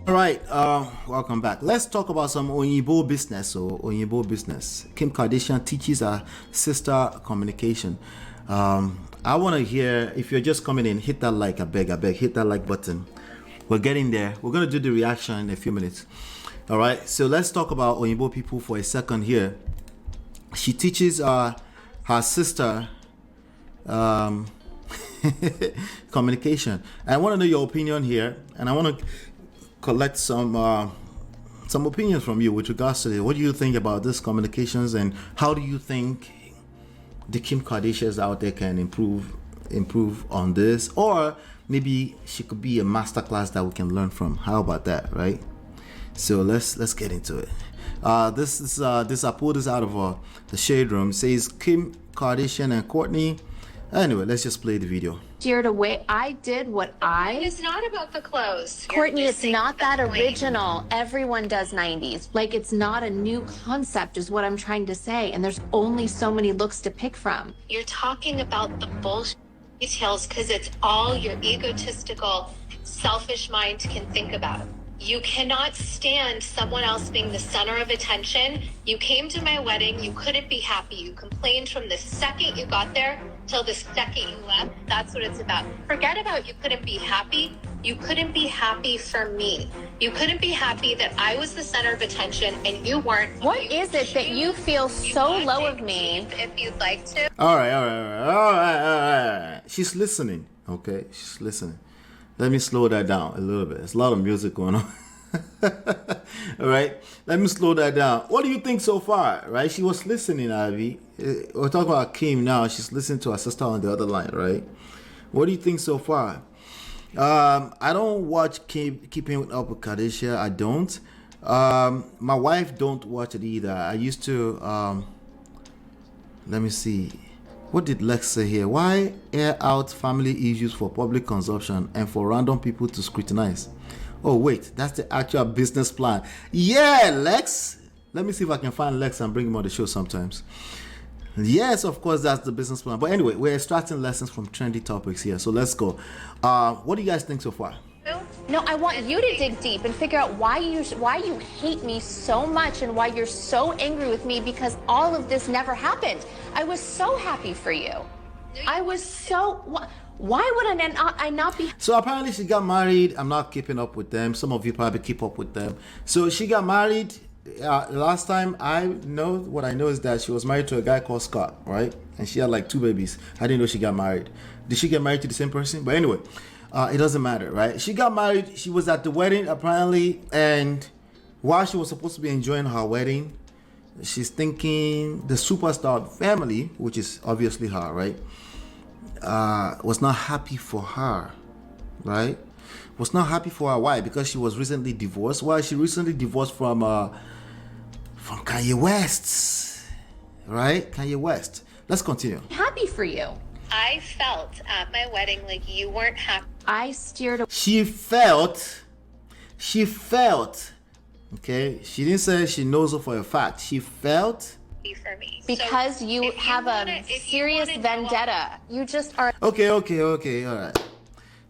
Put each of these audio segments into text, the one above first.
All right, welcome back. Let's talk about some Onyibo business. So, Onyibo business. Kim Kardashian teaches her sister communication. I want to hear, if you're just coming in, hit that like, I beg, hit that like button. We're getting there. We're going to do the reaction in a few minutes. All right, so let's talk about Onyibo people for a second here. She teaches her sister communication. I want to know your opinion here, and I want to collect some opinions from you with regards to it. What do you think about this communications, and how do you think the Kim Kardashians out there can improve on this, or maybe she could be a masterclass that we can learn from? How about that, right? So let's get into it. This I pulled this out of the shade room. It says Kim Kardashian and Kourtney. Anyway, let's just play the video. Steered away. I did what It's not about the clothes. Kourtney, it's not that original. Everyone does 90s. Like, it's not a new concept is what I'm trying to say. And there's only so many looks to pick from. You're talking about the bullshit details because it's all your egotistical, selfish mind can think about. You cannot stand someone else being the center of attention. You came to my wedding. You couldn't be happy. You complained from the second you got there till the second you left. That's what it's about. Forget about you couldn't be happy. You couldn't be happy for me. You couldn't be happy that I was the center of attention and you weren't. What is it that you feel so low of me? If you'd like to. All right. She's listening. Okay, she's listening. Let me slow that down a little bit. There's a lot of music going on. All right, let me slow that down. What do you think so far? Right, she was listening, Ivy. We're talking about Kim now. She's listening to her sister on the other line, right? What do you think so far? I don't watch Keeping Up with Kardashian. I don't. My wife don't watch it either. I used to. Let me see. What did Lex say here? Why air out family issues for public consumption and for random people to scrutinize? Oh, wait, that's the actual business plan. Yeah, Lex. Let me see if I can find Lex and bring him on the show sometimes. Yes, of course, that's the business plan. But anyway, we're extracting lessons from trendy topics here. So let's go. What do you guys think so far? No, I want you to dig deep and figure out why you hate me so much and why you're so angry with me, because all of this never happened. I was so happy for you. I was so... Why would I not be... So apparently she got married. I'm not keeping up with them. Some of you probably keep up with them. So she got married. Last time I know is that she was married to a guy called Scott, right? And she had like 2 babies. I didn't know she got married. Did she get married to the same person? But anyway... it doesn't matter, right? She got married. She was at the wedding apparently, and while she was supposed to be enjoying her wedding, she's thinking the superstar family, which is obviously her, right, was not happy for her, right? Was not happy for her. Why? Because she was recently divorced. Well, she recently divorced from Kanye West, right? Kanye West. Let's continue. Happy for you. I felt at my wedding like you weren't happy. I steered away. She felt, okay? She didn't say she knows it for a fact. She felt. For me. Because you have a serious vendetta. You just are... Okay, all right.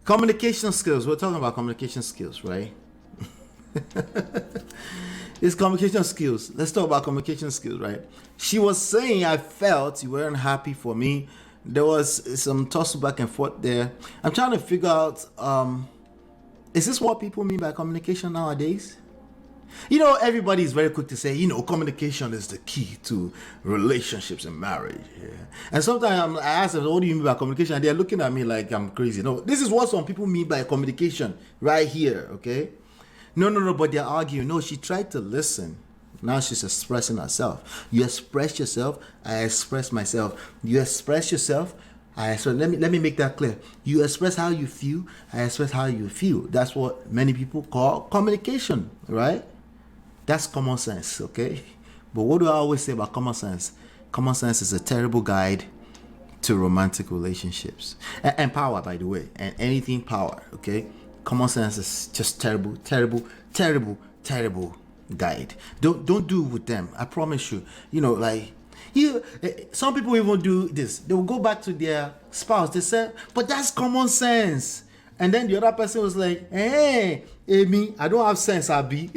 Communication skills. We're talking about communication skills, right? It's communication skills. Let's talk about communication skills, right? She was saying, I felt you weren't happy for me. There was some tussle back and forth there. I'm trying to figure out, is this what people mean by communication nowadays? You know, everybody is very quick to say, communication is the key to relationships and marriage. Yeah. And sometimes I ask them, what do you mean by communication? And they're looking at me like I'm crazy. No, this is what some people mean by communication right here, okay? No, but they're arguing. No, she tried to listen. Now she's expressing herself. You express yourself, I express myself. You express yourself, I express. Let me make that clear. You express how you feel, I express how you feel. That's what many people call communication, right? That's common sense, okay? But what do I always say about common sense? Common sense is a terrible guide to romantic relationships. And power, by the way, and anything power, okay? Common sense is just terrible guide. Don't do with them. I promise you. Some people even do this. They will go back to their spouse. They say, but that's common sense. And then the other person was like, hey, Amy, I don't have sense, Abby.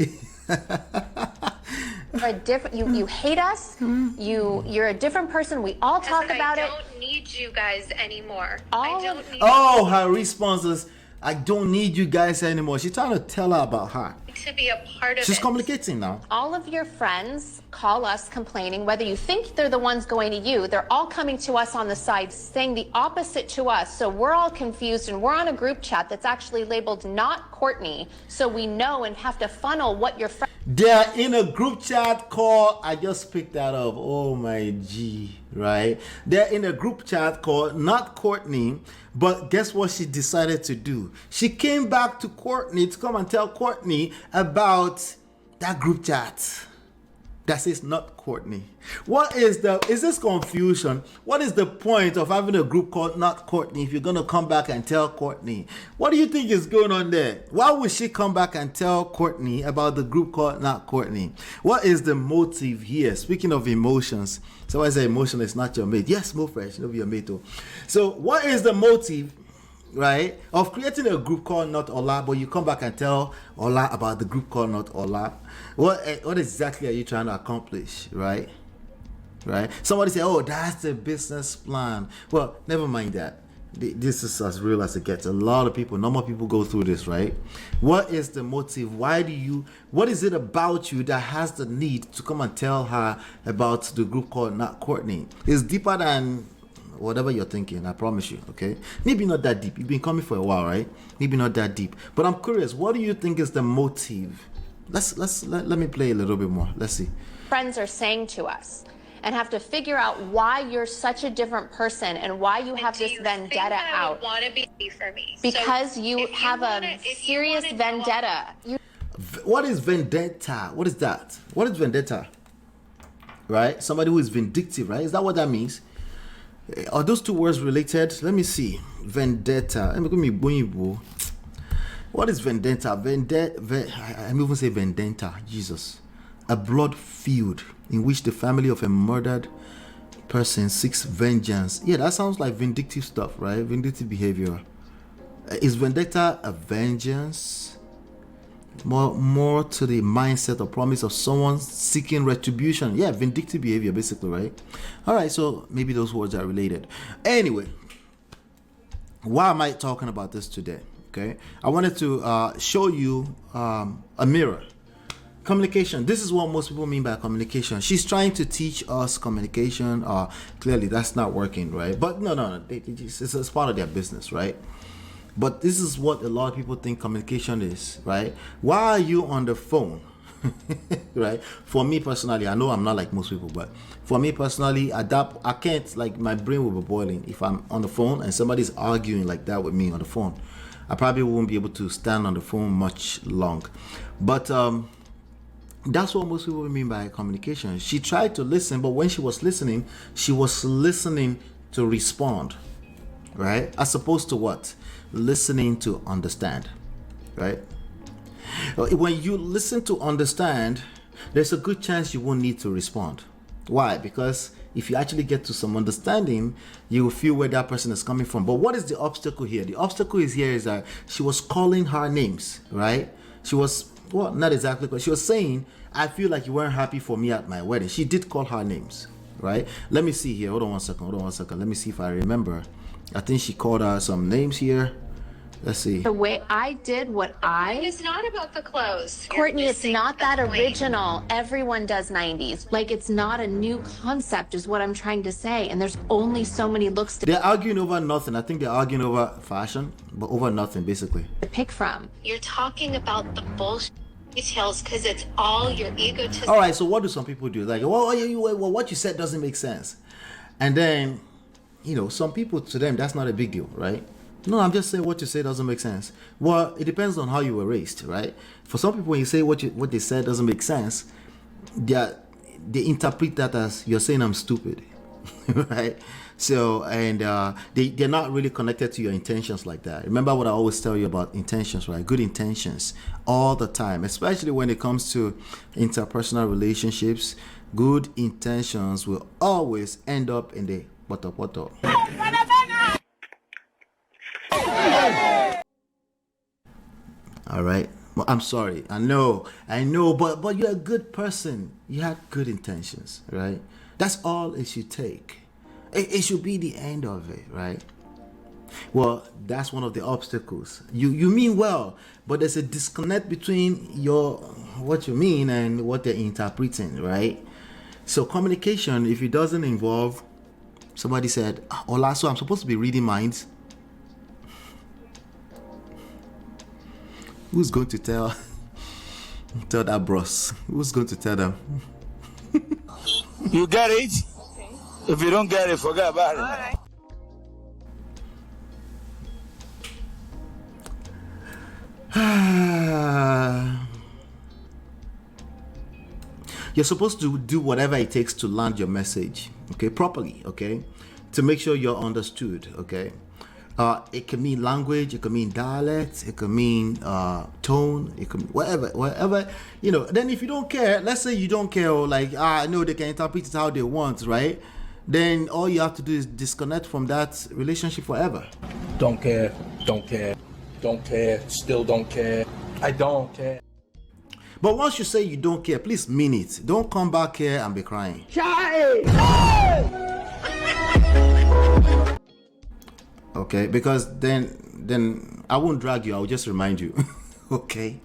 You hate us. You're a different person. We all talk about it. I don't need you guys anymore. Oh, her response is, I don't need you guys anymore. She's trying to tell her about her. To be a part of She's it. communicating now. All of your friends call us complaining, whether you think they're the ones going to you, they're all coming to us on the side saying the opposite to us. So we're all confused and we're on a group chat that's actually labeled not Courtney. So we know and have to funnel what your friends. They're in a group chat call. I just picked that up. Oh my G, right? They're in a group chat called not Courtney, but guess what she decided to do? She came back to Courtney to come and tell Courtney about that group chat that says not Courtney. Is this confusion? What is the point of having a group called not Courtney if you're going to come back and tell Courtney? What do you think is going on there? Why would she come back and tell Courtney about the group called not Courtney? What is the motive here? Speaking of emotions, so I say emotion is not your mate. Yes, more fresh, it'll be your mate too. So what is the motive, right, of creating a group called Not Ola, but you come back and tell Ola about the group called Not Ola? What exactly are you trying to accomplish, right? Somebody say, oh, that's the business plan. Well, never mind that. This is as real as it gets. A lot of people, normal people go through this, right? What is the motive? What is it about you that has the need to come and tell her about the group called Not Courtney? It's deeper than whatever you're thinking, I promise you, okay? Maybe not that deep. You've been coming for a while, right? Maybe not that deep. But I'm curious, what do you think is the motive? Let me play a little bit more. Let's see. Friends are saying to us and have to figure out why you're such a different person and why you have this vendetta out. Want to be for me? Because you have a serious vendetta. What is vendetta? What is that? What is vendetta? Right? Somebody who is vindictive, right? Is that what that means? Are those two words related? Let me see. Vendetta. What is vendetta? I'm even say vendetta. Jesus. A blood feud in which the family of a murdered person seeks vengeance. Yeah, that sounds like vindictive stuff, right? Vindictive behavior. Is vendetta a vengeance? More to the mindset or promise of someone seeking retribution. Yeah, vindictive behavior, basically, right? All right, so maybe those words are related. Anyway, why am I talking about this today? Okay, I wanted to show you a mirror. Communication. This is what most people mean by communication. She's trying to teach us communication. Clearly, that's not working, right? But no. It's part of their business, right? But this is what a lot of people think communication is, right? Why are you on the phone? Right? For me personally, I know I'm not like most people, but for me personally, I can't, like, my brain will be boiling if I'm on the phone and somebody's arguing like that with me on the phone. I probably won't be able to stand on the phone much long. But that's what most people mean by communication. She tried to listen, but when she was listening to respond, right? As opposed to what? Listening to understand, right? When you listen to understand, there's a good chance you won't need to respond. Why? Because if you actually get to some understanding, you will feel where that person is coming from. But what is the obstacle here? The obstacle is that she was calling her names, right? She was, well, not exactly, but she was saying, I feel like you weren't happy for me at my wedding. She did call her names, right? Let me see here. Hold on one second. Let me see if I remember. I think she called her some names here. Let's see. The way I did what It's not about the clothes. Courtney, it's not that original. Everyone does 90s. Like, it's not a new concept is what I'm trying to say. And there's only so many looks They're arguing over nothing. I think they're arguing over fashion, but over nothing, basically. to pick from. You're talking about the bullshit details because it's all your egotism. All right, so what do some people do? Like, well, what you said doesn't make sense. And then, some people, to them, that's not a big deal, right? No, I'm just saying what you say doesn't make sense. Well, it depends on how you were raised, right? For some people, when you say what they said doesn't make sense, they interpret that as you're saying I'm stupid, right? So, and they're not really connected to your intentions like that. Remember what I always tell you about intentions, right? Good intentions all the time, especially when it comes to interpersonal relationships. Good intentions will always end up in the what up. All right. Well, I'm sorry. I know, but you're a good person. You had good intentions, right? That's all it should take. It should be the end of it, right? Well, that's one of the obstacles. You mean well, but there's a disconnect between what you mean and what they're interpreting, right? So communication, if it doesn't involve, somebody said, "Ola, so I'm supposed to be reading minds." Who's going to tell that bros? Who's going to tell them? You get it? If you don't get it, forget about it. All right. You're supposed to do whatever it takes to land your message, okay, properly, okay, to make sure you're understood, okay. It can mean language, it can mean dialect, it can mean tone, it can whatever, you know. Then if you don't care, let's say you don't care, or like, I know they can interpret it how they want, right? Then all you have to do is disconnect from that relationship forever. Don't care, don't care, don't care, still don't care. I don't care. But once you say you don't care, please mean it. Don't come back here and be crying. Okay, because then I won't drag you, I'll just remind you. Okay,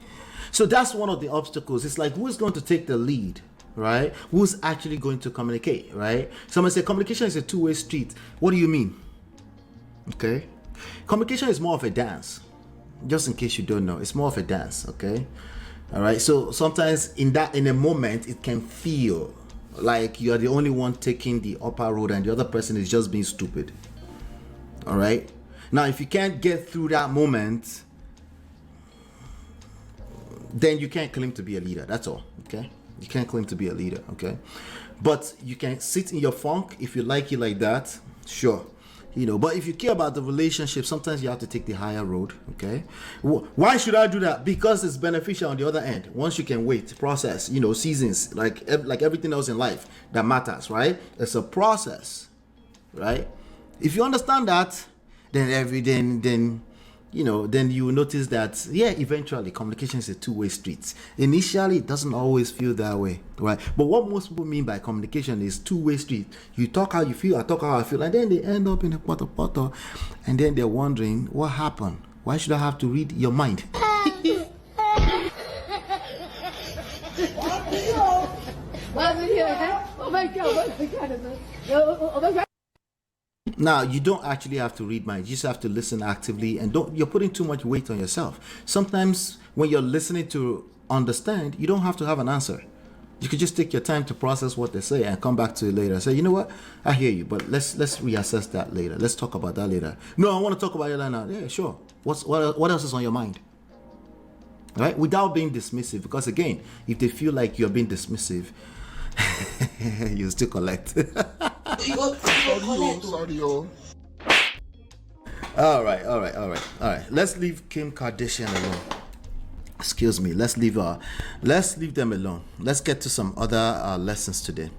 so that's one of the obstacles. It's like, who's going to take the lead, right? Who's actually going to communicate, right? Someone say communication is a two-way street. What do you mean? Okay, communication is more of a dance. Just in case you don't know, it's more of a dance. Okay, all right. So sometimes in a moment, it can feel like you are the only one taking the upper road and the other person is just being stupid. All right. Now, if you can't get through that moment, then you can't claim to be a leader. That's all. Okay. You can't claim to be a leader. Okay. But you can sit in your funk if you like it like that. Sure. You know, but if you care about the relationship, sometimes you have to take the higher road. Okay. Why should I do that? Because it's beneficial on the other end. Once you can wait, process, you know, seasons, like everything else in life that matters, right? It's a process, right? If you understand that, then you will notice that, yeah, eventually communication is a two-way street. Initially, it doesn't always feel that way, right? But what most people mean by communication is two-way street. You talk how you feel, I talk how I feel, and then they end up in a potter, and then they're wondering, what happened? Why should I have to read your mind? Now, you don't actually have to read minds. You just have to listen actively, and you're putting too much weight on yourself. Sometimes when you're listening to understand, you don't have to have an answer. You could just take your time to process what they say and come back to it later. Say, you know what? I hear you, but let's reassess that later. Let's talk about that later. No, I want to talk about it right now. Yeah, sure. What else is on your mind? Right? Without being dismissive, because again, if they feel like you're being dismissive, you still collect. All right. Let's leave Kim Kardashian alone. Excuse me. Let's leave them alone. Let's get to some other lessons today.